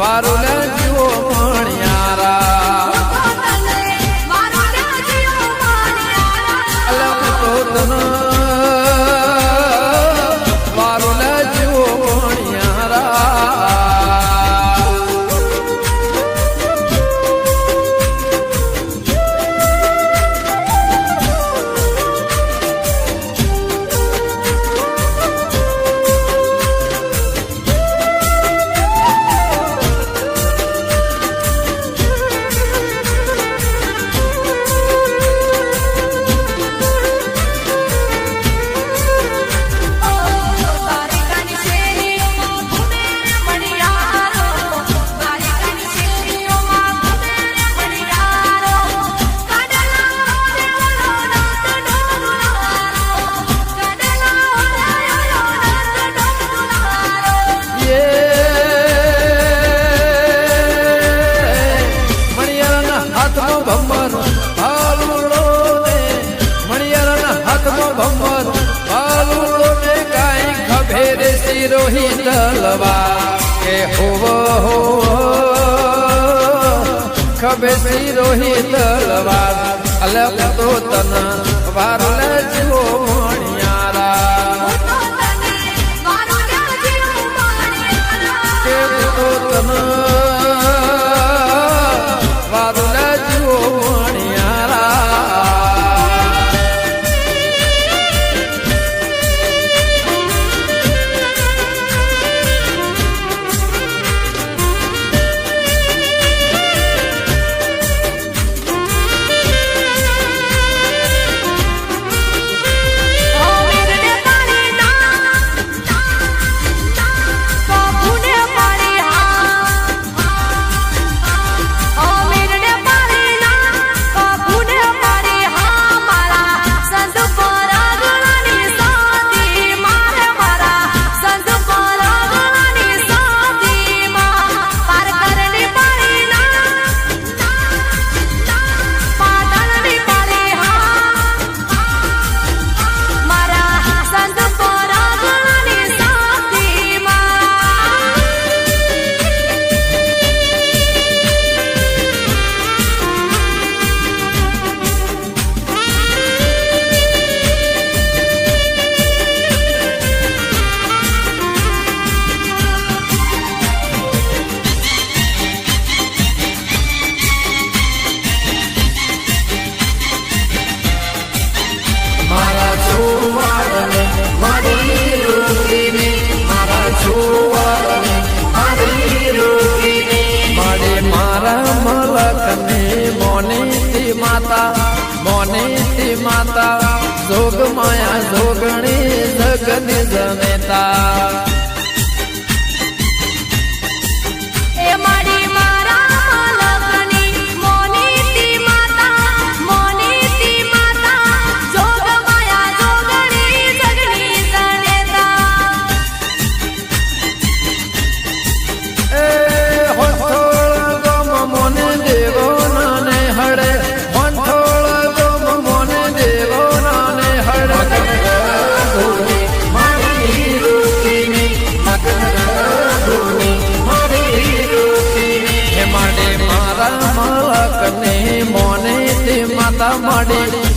વારુલે જીવો મણિયારા અલગ તો તન વારુલે જીવો મણિયારા રોહી તલવા કે હોવો ખભે રોહી તલવા અલગ તો તન વારુલે જીવો મણિયારા કે તો તન વારુલે જીવો મણિયારા મોની માતા જોગ માયા જોગણી જગની જનેતા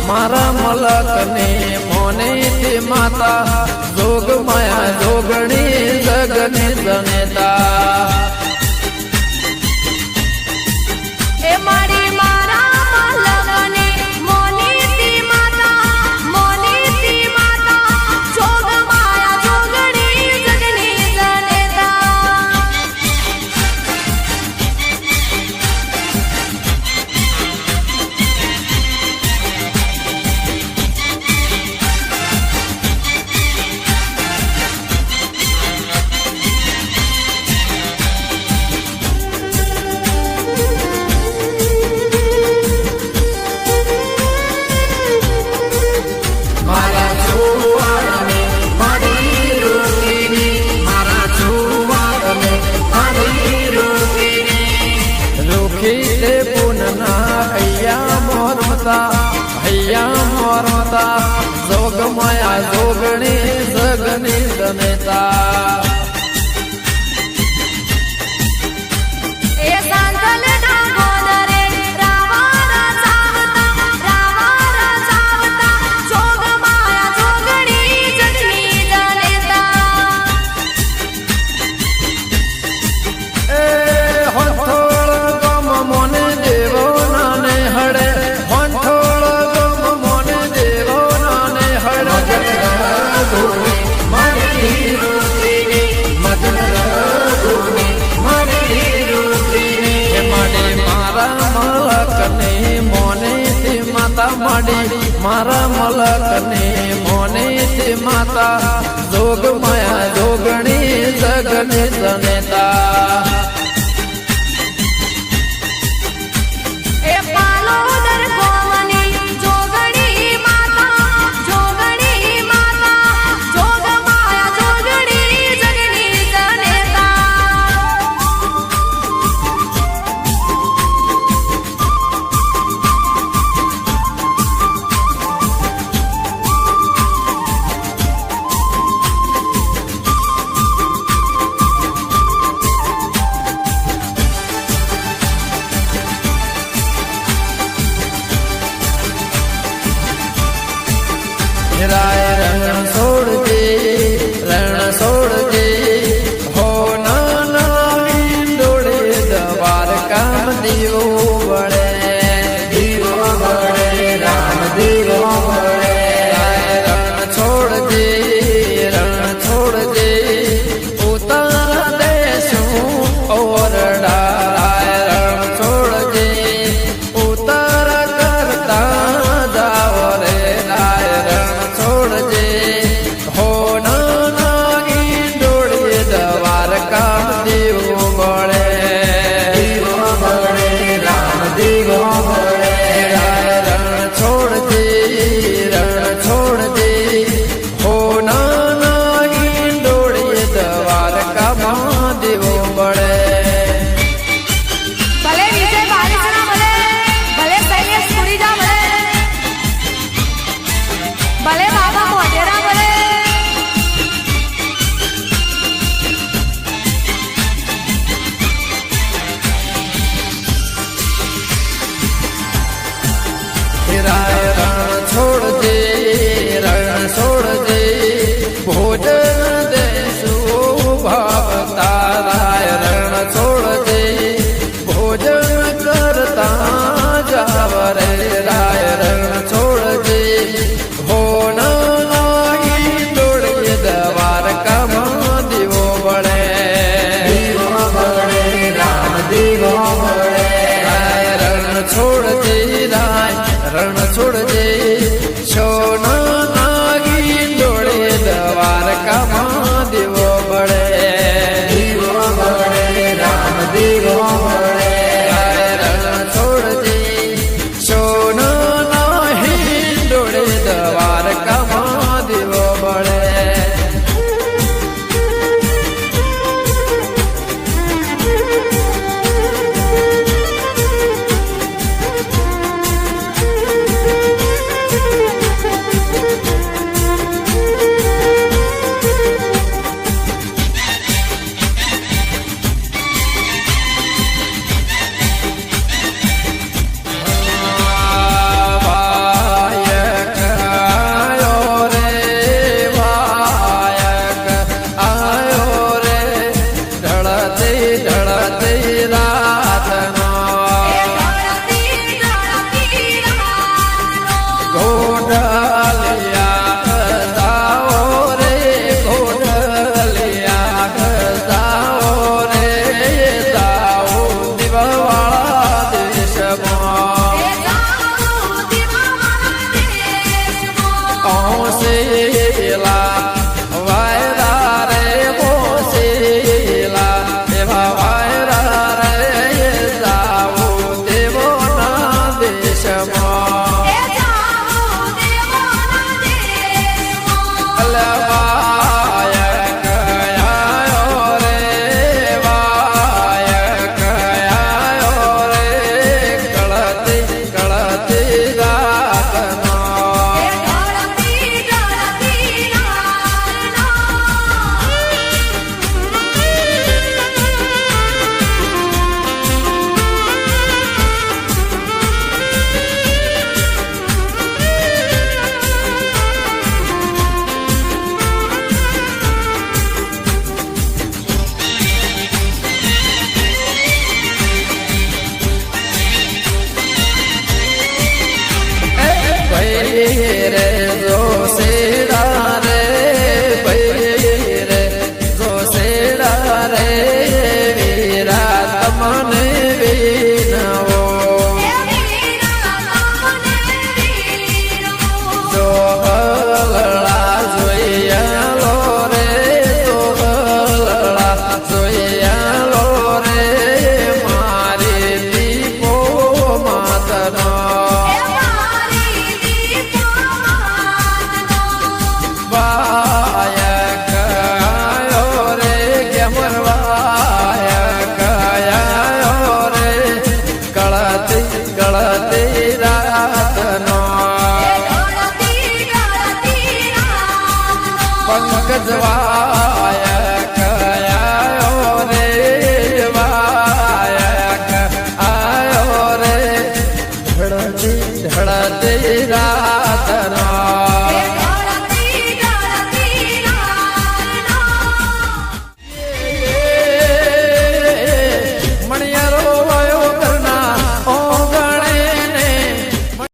મારા મલક ને મોને તે માતા જોગ માયા જોગણી જગને જનેતા એ મારી મારા મલક ને મોને તે માતા જોગ માયા જોગણી જગને જનેતા માડી મારા મલકને મોની માતા જોગ માયા જોગણી જગની જનેતા રાય રણ છોડજે હો ના ડોળે દવાર કામ દીવો વળે રામ દીવો વળે રણ છોડજે ઉતાર દેશું ઓરડા રણ છોડજે ઉતાર કરતા જાવ રે છોડજે હો નાગી ડોળે દવાર કામ દેવો મળે રામ દેવો મળે રણ છોડજે હો નાગી ડોળે દવાર કામ દેવો મળે ભલે વિજય બારીસણા ભલે ભલે શૈલેષ પુરીજા ભલે ભલે બાબા મોઢેરા ભલે રણ છોડજે ભોજન દેશું ભાવતા રાય રણ છોડજે ભોજન કરતા જાવ રે રાય રણ છોડજે હો નાગી ડોળે દવાર કામ દેવો વળે રામ દેવો વળે રાય રણ છોડજે રણ છોડજે છો નાગી ડોળે દવાર કામ દેવો મળે રામ દેવો મળે રણ છોડજે છો નાહી ડોળે દવાર કામ દેવો મળે મને